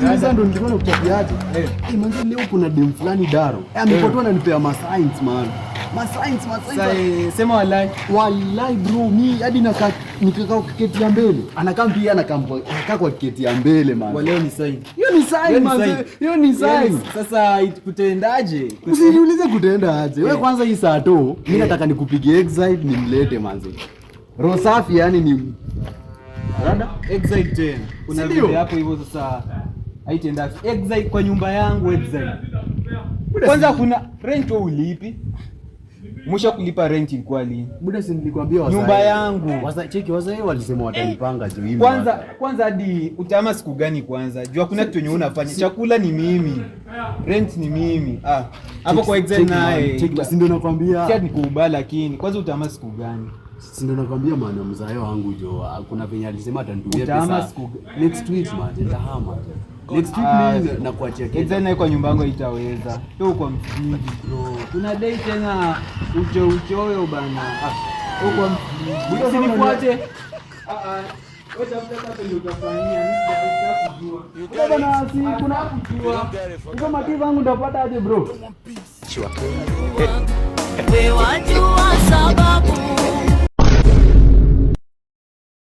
Sasa ndo nilikuwa nakuchapiaje. Imagine leo kuna dem fulani Daro. Amepotwa ananipea ma science man. Ma science. Sema wallahi. Wallahi bro, mimi hadi nikakaa kiketi ya mbele. Anakaa pia anakaa kwa kiketi ya mbele man. Leo ni sign. Hiyo ni sign man. Hiyo ni sign. Sasa kutendaje? Usiniulize kutenda aje. Wewe kwanza hii saa tu, mimi nataka nikupigie exile nimlete manzi. Roho safi yani ni Rada exile tena. Kuna video hapo hivyo sasa haitenda exile kwa nyumba yangu exile. Kwanza kuna rent wewe ulipi? Mwisho kulipa rent ilikuwa lini? Buda si nilikwambia wazae. Nyumba yangu. Wazae walisema watanipanga juu hii. Kwanza hadi utama siku gani kwanza? Jua kuna kitu yenye unafanya. Chakula ni mimi. Rent ni mimi. Hapo kwa exile naye. Si ndio nakwambia. Kia nikubali lakini kwanza utama siku gani? Si ndio nakwambia maana mzae wangu jo kuna venye alisema atanitumia pesa next week man nitahama. Next week mimi nakuachia kitu. Exile kwa nyumba yangu itaweza. Sio kwa msingi bro. Kuna date tena uchoyo bana. Huko msingi. Usinifuate. Wewe tafuta hapa ndio utafanyia mimi sitakujua. Bana si kuna kujua. Hizo makiva yangu ndapata aje bro? Wewe wajua sababu